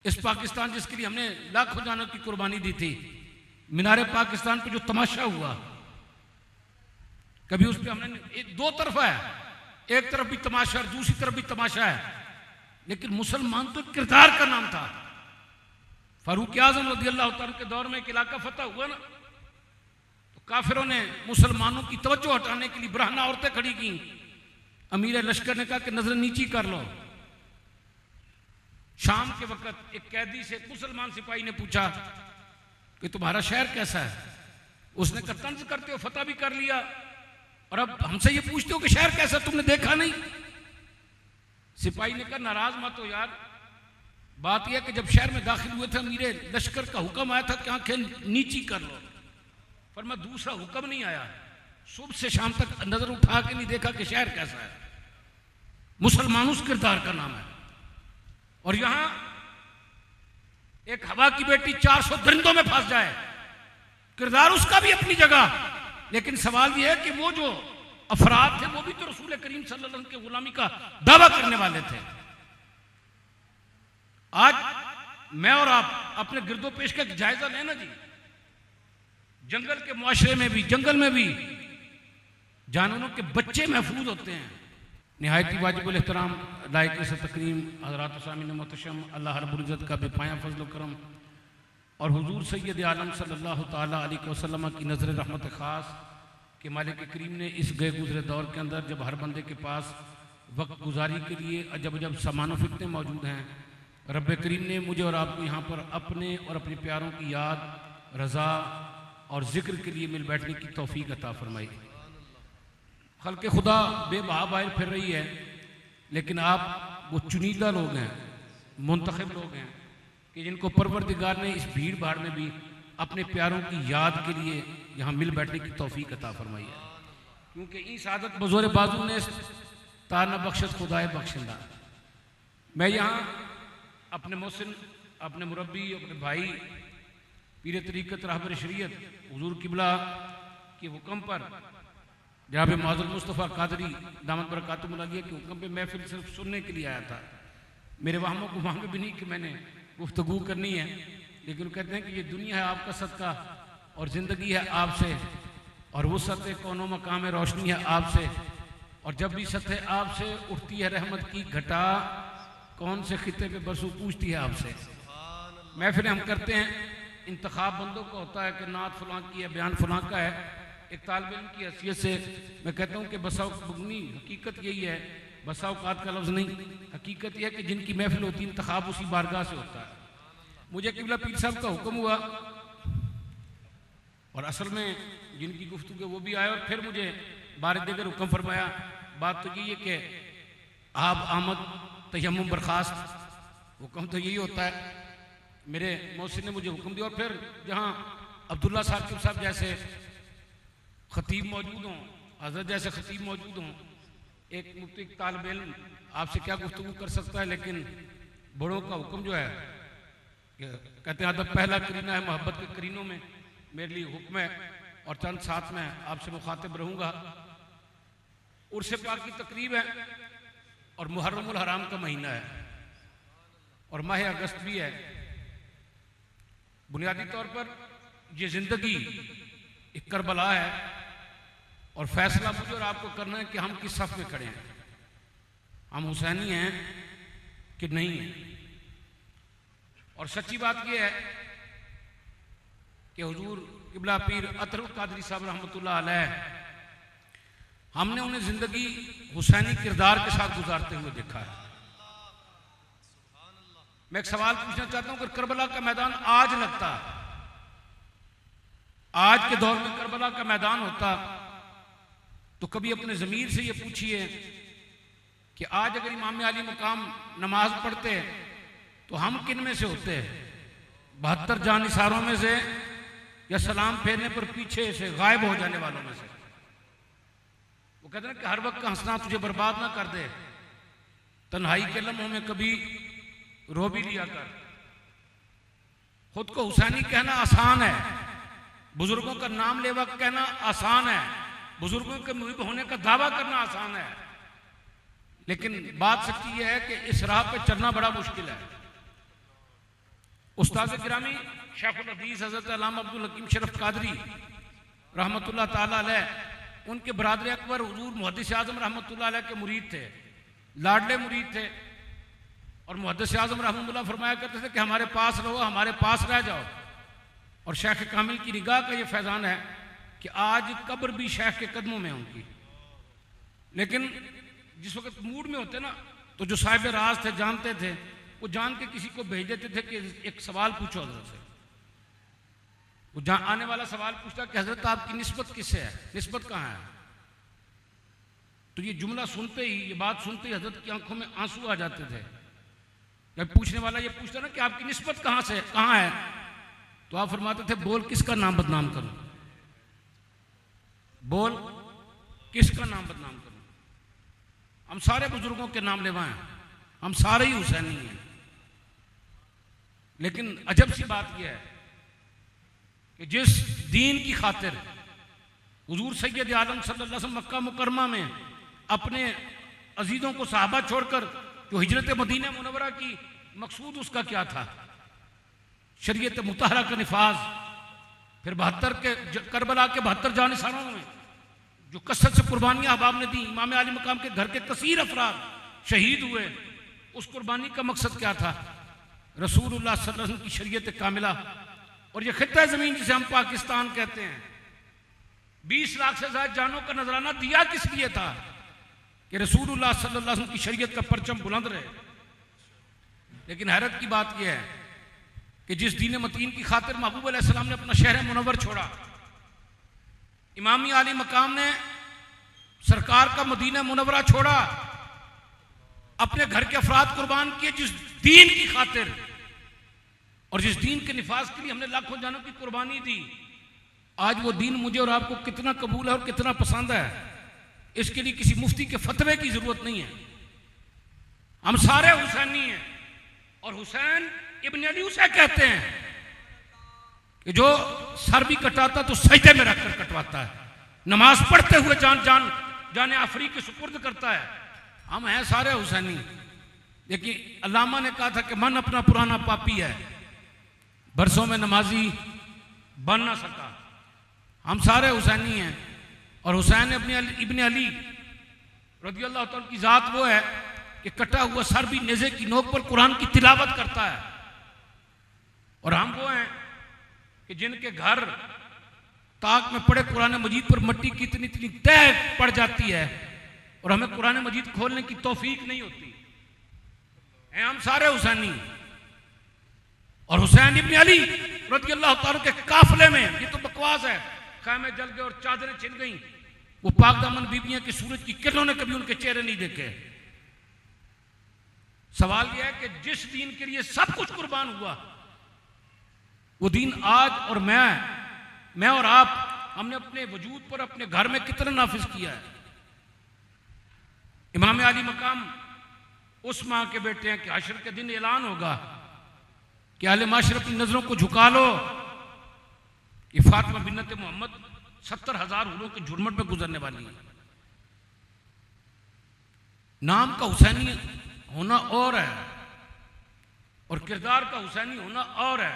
इस पाकिस्तान जिसके लिए हमने लाखों जानों की कुर्बानी दी थी, मीनारे पाकिस्तान पे जो तमाशा हुआ, कभी उस पर हमने दो तरफा है, एक तरफ भी तमाशा और दूसरी तरफ भी तमाशा है, लेकिन मुसलमान तो किरदार का नाम था। फारूक आज़म रज़ियल्लाहु ताला के दौर में एक इलाका फतह हुआ ना, तो काफिरों ने मुसलमानों की तवज्जो हटाने के लिए ब्राह्मण औरतें खड़ी की। अमीर लश्कर ने कहा कि नजर नीची कर लो। शाम के वक्त एक कैदी से मुसलमान सिपाही ने पूछा कि तुम्हारा शहर कैसा है? उसने कहा तंज करते हो, फतह भी कर लिया और अब हमसे ये पूछते हो कि शहर कैसा, तुमने देखा नहीं? सिपाही ने कहा नाराज मत हो यार, बात यह कि जब शहर में दाखिल हुए थे मेरे लश्कर का हुक्म आया था कि आंखें नीची कर लो, पर मैं दूसरा हुक्म नहीं आया, सुबह से शाम तक नजर उठा के नहीं देखा कि शहर कैसा है। मुसलमान उस किरदार का नाम है। और यहां एक हवा की बेटी 400 दरिंदों में फंस जाए, किरदार उसका भी अपनी जगह, लेकिन सवाल यह है कि वो जो अफराद थे वो भी तो रसूल करीम सल्लल्लाहु अलैहि वसल्लम के गुलामी का दावा करने वाले थे। आज मैं और आप अपने गिरदो पेश का जायजा लेना जी। जंगल के मुआशरे में भी, जंगल में भी जानवरों के बच्चे महफूज होते हैं। निहायती वाजिबुल एहतराम लायक से तकरीम हज़रात सामीन मोहतरम, अल्लाह रब्बुल इज़्ज़त का बेपाया फजल करम और हुजूर सैयद आलम सल्लल्लाहु ताला अलैहि वसल्लम की नज़र रहमत ख़ास कि मालिक करीम ने इस गए गुजरे दौर के अंदर जब हर बंदे के पास वक्त गुजारी के लिए अजब अजब सामान फितने मौजूद हैं, रब करीम ने मुझे और आपको यहाँ पर अपने और अपने प्यारों की याद, रज़ा और ज़िक्र के लिए मिल बैठने की तौफीक अता फरमाई। खल्क़ खुदा बेबहा बाहर फिर रही है, लेकिन आप वो चुनीदा लोग हैं, मुंतखब लोग हैं कि जिनको परवरदिगार ने इस भीड़ भाड़ में भी अपने प्यारों की याद के लिए यहाँ मिल बैठने की तौफीक अता फरमाई है। क्योंकि इस आदत बज़ोर बाजू ने ताना बख्शत खुदाए बख्शिंदा। मैं यहाँ अपने मोहसिन, अपने मुरब्बी, अपने भाई पीर तरीक़त रहबर शरीयत हुजूर किबला के हुक्म पर जनाब मौज़ूद मुस्तफ़ा कादरी दामद बरकातुहुल आलिया के हुक्म पे महफिल सिर्फ सुनने के लिए आया था। मेरे वहमों को वहाँ भी नहीं कि मैंने गुफ्तगू करनी है, लेकिन कहते हैं कि ये दुनिया है आपका सदका और ज़िंदगी है आपसे और वो सतह कौनो मकाम रोशनी है आपसे, और जब भी सतह आपसे उठती है रहमत की घटा, कौन से खिते पे बरसू पूछती है आपसे। महफिल हम करते हैं, इंतखाब बंदों का होता है कि नात फलां की है, बयान फलां का है। एक तालिब इल्म की हैसियत से मैं कहता हूँ कि बसाओ बुगनी हकीकत यही है, बसाओ कात का लफ्ज़ नहीं, हकीकत यह है कि जिनकी महफिल होती है इंतखाब उसी बारगाह से होता है। मुझे किबला पीर साहब का हुक्म हुआ और असल में जिनकी गुफ्तगू वो भी आए और फिर मुझे बार देकर हुक्म फरमाया। बात तो यही है कि आप आमद तयम्मुम बर्खास्त, हुक्म तो यही होता है। मेरे मौसी ने मुझे हुक्म दिया और फिर जहाँ अब्दुल्ला साहब जैसे खतीब मौजूद हों, हजरत जैसे खतीब मौजूद हों, एक मुफ्ती तालिब इल्म आपसे क्या गुफ्तगू कर सकता है, लेकिन बड़ों का हुक्म जो है कहते हैं अदब पहला करीना है मोहब्बत के करीनों में, मेरे लिए हुक्म है और चंद साथ में आपसे मुखातिब रहूँगा। उर्स पाक की तकरीब है और मुहर्रमुल हराम का महीना है और माह अगस्त भी है। बुनियादी तौर पर ये ज़िंदगी एक करबला है और फैसला मुझे और आपको करना है कि हम किस सफ में खड़े हैं, हम हुसैनी हैं कि नहीं हैं। और सच्ची बात यह है कि हुजूर किबला पीर अतरुल कादरी साहब रहमतुल्लाह अलैह, हमने उन्हें जिंदगी हुसैनी किरदार के साथ गुजारते हुए देखा है। मैं एक सवाल पूछना चाहता हूं कि करबला का मैदान आज लगता, आज के दौर में करबला का मैदान होता, तो कभी अपने ज़मीर से ये पूछिए कि आज अगर इमाम अली मुकाम नमाज पढ़ते तो हम किन में से होते? 72 जानिसारों में से या सलाम फेरने पर पीछे से गायब हो जाने वालों में से? वो कहते हैं कि हर वक्त का हंसना तुझे बर्बाद ना कर दे, तन्हाई के लम्हों में कभी रो भी लिया कर। खुद को हुसैनी कहना आसान है, बुजुर्गों का नाम लेवा कहना आसान है, बुजुर्गों के मुहिब होने का दावा करना आसान है, लेकिन बात सच्ची यह है कि इस राह पे चलना बड़ा मुश्किल है। उस्ताद गिरामी शेखुल हदीस हज़रत अल्लामा अब्दुल हकीम शरफ कादरी रहमतुल्लाह ताला अलैह, उनके बरादर अकबर हुजूर मुहद्दिस आज़म रहमतुल्लाह अलैह के मुरीद थे, लाडले मुरीद थे। और मुहद्दिस आज़म रहमतुल्लाह फरमाया करते थे कि हमारे पास रहो, हमारे पास रह जाओ। और शेख कामिल की निगाह का ये फैज़ान है कि आज कब्र भी शेख के कदमों में है उनकी। लेकिन जिस वक्त मूड में होते ना, तो जो साहिब राज थे, जानते थे, वो जान के किसी को भेज देते थे कि एक सवाल पूछो हजरत से। वो आने वाला सवाल पूछता कि हजरत आपकी निस्बत किससे है, निस्बत कहाँ है। तो ये जुमला सुनते ही, ये बात सुनते ही हजरत की आंखों में आंसू आ जाते थे। जब पूछने वाला ये पूछता ना कि आपकी निस्बत कहाँ से, कहाँ है, तो आप फरमाते थे बोल किसका नाम बदनाम करूं, बोल किसका नाम बदनाम करूं। हम सारे बुजुर्गों के नाम लेवाएं, हम सारे ही हुसैनी हैं। लेकिन अजब सी बात यह है कि जिस दीन की खातिर हुजूर सैयद आलम सल्लल्लाहु अलैहि वसल्लम मक्का मुकरमा में अपने अजीजों को सहाबा छोड़कर जो हिजरत मदीना मुनव्वरा की मकसूद उसका क्या था, शरीयत मुतहरा का निफाज, फिर 72 के करबला के 72 जानिसारों में जो कसरत से कुर्बानियां अहबाब ने दी, इमाम आली मकाम के घर के कसीर अफराद शहीद हुए, उस कुर्बानी का मकसद क्या था, रसूलुल्लाह सल्लल्लाहु अलैहि वसल्लम की शरीयत कामिला। और ये खित्ता ज़मीन जिसे हम पाकिस्तान कहते हैं, 20 लाख से ज़्यादा जानों का नजराना दिया किस लिए था कि रसूलुल्लाह सल्लल्लाहु अलैहि वसल्लम की शरीयत का परचम बुलंद रहे। लेकिन हैरत की बात यह है कि जिस दीन मतीन की खातिर महबूब अलैहिस्सलाम ने अपना शहर मुनव्वर छोड़ा, इमामी आली मकाम ने सरकार का मदीना मुनव्वरा छोड़ा, अपने घर के अफराद कुर्बान किए जिस दीन की खातिर, और जिस दीन के निफाज के लिए हमने लाखों जानों की कुर्बानी दी। आज वो दीन मुझे और आपको कितना कबूल है और कितना पसंद है, इसके लिए किसी मुफ्ती के फतवे की जरूरत नहीं है। हम सारे हुसैनी हैं। और हुसैन इब्न अली उसे कहते हैं कि जो सर भी कटाता तो सजदे में रखकर कटवाता है, नमाज पढ़ते हुए जाने आफरी के सुपुर्द करता है। हम हैं सारे हुसैनी। लेकिन अल्लामा ने कहा था कि मन अपना पुराना पापी है, बरसों में नमाजी बन ना सका। हम सारे हुसैनी हैं। और हुसैन इब्न अली रज़ियल्लाहु तआला की जात वो है कि कटा हुआ सर भी नेज़े की नोक पर कुरान की तिलावत करता है। और हम वो हैं कि जिनके घर ताक में पड़े कुरान मजीद पर मिट्टी की इतनी इतनी तह पड़ जाती है और हमें कुरान मजीद खोलने की तौफीक नहीं होती है। हम सारे हुसैनी। और हुसैन इब्न अली रज़ियल्लाहु तआला के काफिले में, ये तो बकवास है, खैमे जल गए और चादरें छिन गई, वो पाक दामन बीबियां की सूरज की किरणों ने कभी उनके चेहरे नहीं देखे। सवाल यह है कि जिस दीन के लिए सब कुछ कुर्बान हुआ, वो दीन आज और मैं और आप, हमने अपने वजूद पर अपने घर में कितना नाफिज किया है। इमाम आली मकाम उस मां के बेटे हैं कि हश्र के दिन ऐलान होगा कि आले माशर अपनी नजरों को झुका लो कि फातिमा बिन्नत मोहम्मद 70,000 हुरों के झुरमट में गुजरने वाली है। नाम का हुसैनी होना और है और किरदार का हुसैनी होना और है।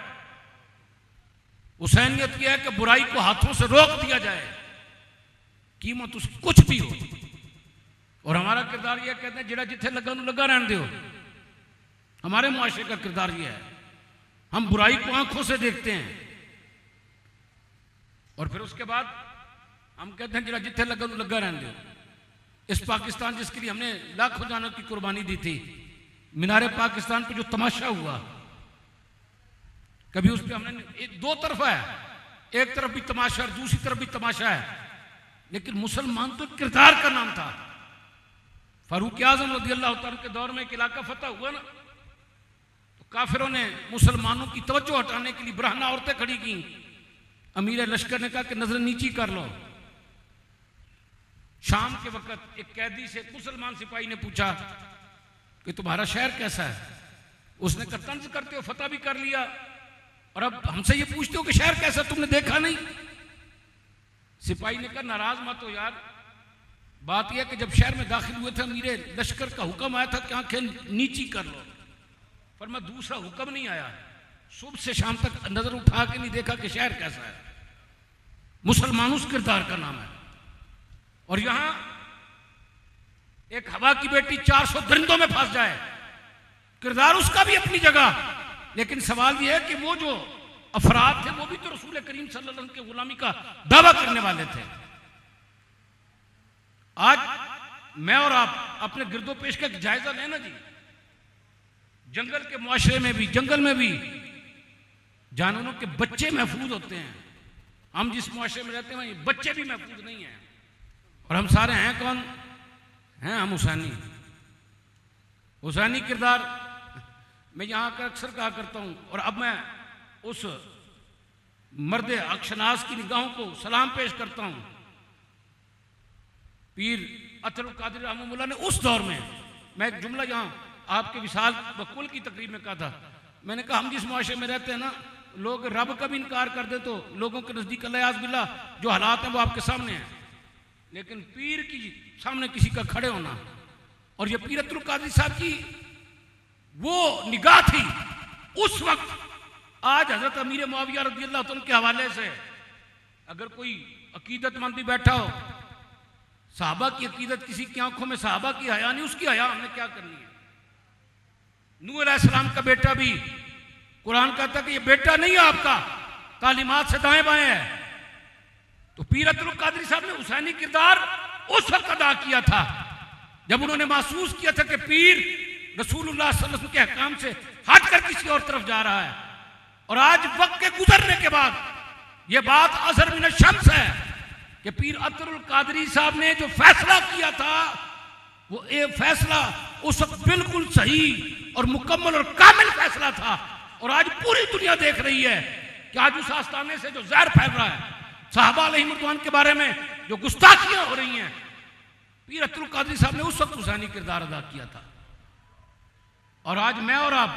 हुसैनियत यह है कि बुराई को हाथों से रोक दिया जाए, कीमत उसकी कुछ भी हो। और हमारा किरदार यह कहते हैं जिड़ा जिथे लगा लगा रहने दो। हमारे मुआशरे का किरदार यह है, हम बुराई को आंखों से देखते हैं और फिर उसके बाद हम कहते हैं जिड़ा जिथे लगा लगा रहने दो। इस पाकिस्तान जिसके लिए हमने लाखों जानों की कुर्बानी दी थी, मीनारे पाकिस्तान पे जो तमाशा हुआ, कभी उस पर हमने दो तरफा है, एक तरफ भी तमाशा और दूसरी तरफ भी तमाशा है। लेकिन मुसलमान तो किरदार का नाम था। फारूक आज़म रज़ियल्लाहु तआला के दौर में एक इलाका फतह हुआ ना, तो काफिरों ने मुसलमानों की तवज्जो हटाने के लिए ब्राह्मण औरतें खड़ी की। अमीर लश्कर ने कहा कि नजर नीची कर लो। शाम के वक्त एक कैदी से मुसलमान सिपाही ने पूछा कि तुम्हारा शहर कैसा है। उसने कहा तंज करते हो, फतह भी कर लिया और अब हमसे ये पूछते हो कि शहर कैसा, तुमने देखा नहीं। सिपाही ने कहा नाराज मत हो यार, बात यह कि जब शहर में दाखिल हुए थे अमीर लश्कर का हुक्म आया था कि आंखें नीची कर लो, पर मैं दूसरा हुक्म नहीं आया, सुबह से शाम तक नजर उठा के नहीं देखा कि शहर कैसा है। मुसलमान उस किरदार का नाम है। और यहां एक हवा की बेटी 400 दरिंदों में फंस जाए, किरदार उसका भी अपनी जगह। लेकिन सवाल यह है कि वो जो अफराद थे वो भी तो रसूल करीम सल्लल्लाहु अलैहि वसल्लम के गुलामी का दावा करने वाले थे। आज मैं और आप अपने गिरदोपेश का जायजा लेना जी। जंगल के मुआशरे में भी, जंगल में भी जानवरों के बच्चे महफूज होते हैं। हम जिस मुआशरे में रहते हैं वहीं बच्चे भी महफूज नहीं हैं। और हम सारे हैं कौन? हैं हम हुसैनी। हुसैनी किरदार मैं यहां का अक्सर कहा करता हूं। और अब मैं उस मर्द अक्षनास की निगाहों को सलाम पेश करता हूं। पीर अतरुल कादिर रहमतुल्लाह ने उस दौर में, मैं एक जुमला यहां आपके विशाल बकुल की तकरीब में कहा था। मैंने कहा हम जिस मुआशरे में रहते हैं ना, लोग रब का भी इनकार कर दे तो लोगों के नजदीक अल्लाह बिल्ला जो हालात हैं वो आपके सामने हैं। लेकिन पीर की सामने किसी का खड़े होना, और ये पीर अतरुल कादिर साहब की वो निगाह थी उस वक्त। आज हजरत अमीर मुआविया रज़ी अल्लाह तआला के हवाले से अगर कोई अकीदतमंद भी बैठा हो, सहाबा की अकीदत किसी की आंखों में सहाबा की हया नहीं, उसकी हया हमने क्या करनी है। नूह अलैहिस्सलाम का बेटा भी कुरान कहता है कि ये बेटा नहीं है आपका, तालीमात से दाएं बाएं है। तो पीर अब्दुल कादिर साहब ने हुसैनी किरदार उस वक्त अदा किया था जब उन्होंने महसूस किया था कि पीर रसूलुल्लाह सल्लल्लाहु अलैहि वसल्लम के अहकाम से हटकर किसी और तरफ जा रहा है। और आज वक्त के गुजरने के बाद यह बात अज़हर मिन शम्स है कि पीर अब्दुल कादरी साहब ने जो फैसला किया था वो ये फैसला उस वक्त बिल्कुल सही और मुकम्मल और कामिल फैसला था। और आज पूरी दुनिया देख रही है कि आज उस आस्थाने से जो जहर फैल रहा है, साहबा अलैहिमुर्रिदवान के बारे में जो गुस्ताखियां हो रही हैं, पीर अब्दुल कादरी साहब ने उस वक्त हुसैनी किरदार अदा किया था। और आज मैं और आप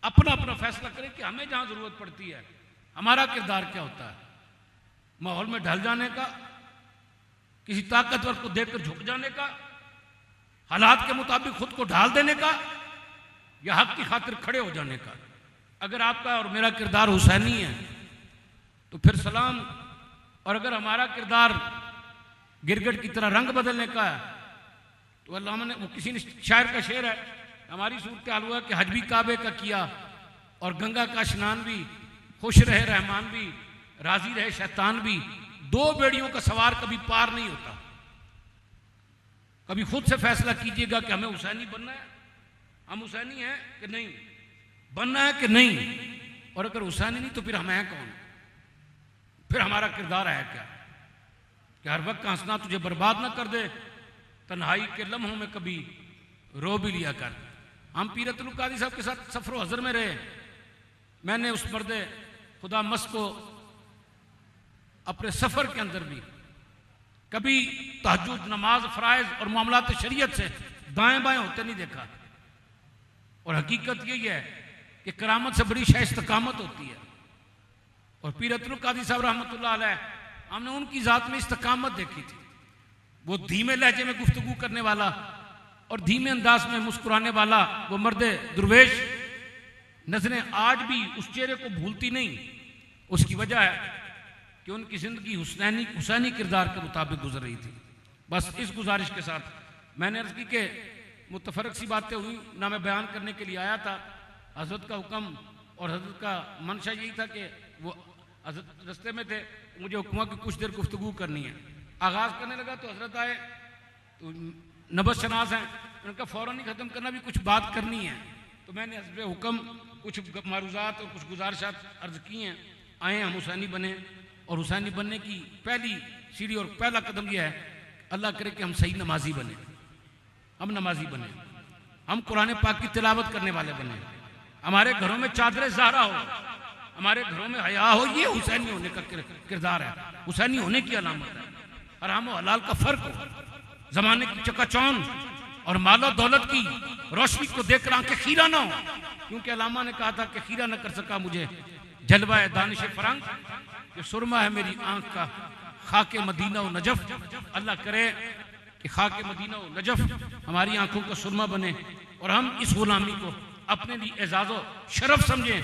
अपना अपना फैसला करें कि हमें जहां जरूरत पड़ती है हमारा किरदार क्या होता है। माहौल में ढल जाने का, किसी ताकतवर को देखकर झुक जाने का, हालात के मुताबिक खुद को ढाल देने का, या हक की खातिर खड़े हो जाने का। अगर आपका और मेरा किरदार हुसैनी है तो फिर सलाम। और अगर हमारा किरदार गिरगिट की तरह रंग बदलने का है तो अल्लाह ने, वो किसी ने शायर का शेर है, हमारी सूरत हाल हुआ कि हज भी काबे का किया और गंगा का स्नान भी, खुश रहे रहमान भी, राजी रहे शैतान भी। दो बेड़ियों का सवार कभी पार नहीं होता। कभी खुद से फैसला कीजिएगा कि हमें हुसैनी बनना है, हम हुसैनी हैं कि नहीं, बनना है कि नहीं। और अगर हुसैनी नहीं तो फिर हम हैं कौन? फिर हमारा किरदार है क्या? कि हर वक्त का हंसना तुझे बर्बाद ना कर दे, तन्हाई के लम्हों में कभी रो भी लिया कर। हम पीर अब्दुल कादिर साहब के साथ सफर हजर में रहे। मैंने उस मर्द खुदा मस को अपने सफर के अंदर भी कभी तहज्जुद, नमाज, फराइज और मामलात शरीयत से दाएं बाएं होते नहीं देखा। और हकीकत यही है कि करामत से बड़ी शायद इस्तकामत होती है। और पीर अब्दुल कादिर साहब रहमतुल्लाह अलैह, हमने उनकी जात में इस्तकामत देखी थी। वो धीमे लहजे में गुफ्तगू करने वाला और धीमे अंदाज में मुस्कुराने वाला वो मर्द दुर्वेश, नजरें आज भी उस चेहरे को भूलती नहीं। उसकी वजह है कि उनकी जिंदगी हुसैनी किरदार के मुताबिक गुजर रही थी। बस इस गुजारिश के साथ मैंने अर्ज की कि मुतफरक सी बातें हुई ना, मैं बयान करने के लिए आया था। हजरत का हुक्म और हजरत का मंशा यही था कि वो हजरत रस्ते में थे, मुझे हुक्म हुआ कि कुछ देर गुफ्तगू करनी है। आगाज़ करने लगा तो हजरत आए, तो नबज शनास हैं, उनका फ़ौरन ही ख़त्म करना, भी कुछ बात करनी है। तो मैंने हस्ब हुक्म कुछ मारूज़ात और कुछ गुजारिशात अर्ज की हैं। आए हम हुसैनी बने, और हुसैनी बनने की पहली सीढ़ी और पहला कदम यह है, अल्लाह करे कि हम सही नमाजी बने, हम नमाजी बने, हम कुरान पाक की तिलावत करने वाले बने, हमारे घरों में चादर ज़हरा हो, हमारे घरों में हया हो। ये हुसैनी होने का किरदार है, हुसैनी होने की अलामत है। हराम और हलाल का फ़र्क हो, ज़माने की चकाचौंध और मालो दौलत की रोशनी को देखकर आंखें खीरा ना हो। क्योंकि अलामा ने कहा था कि खीरा न कर सका मुझे जलवा दानिश फरंग, जो सुरमा है मेरी आंख का खाके मदीना व नजफ। अल्लाह करे कि खाके मदीना व नजफ हमारी आंखों का सुरमा बने और हम इस गुलामी को अपने लिए एजाज़ो शरफ समझें।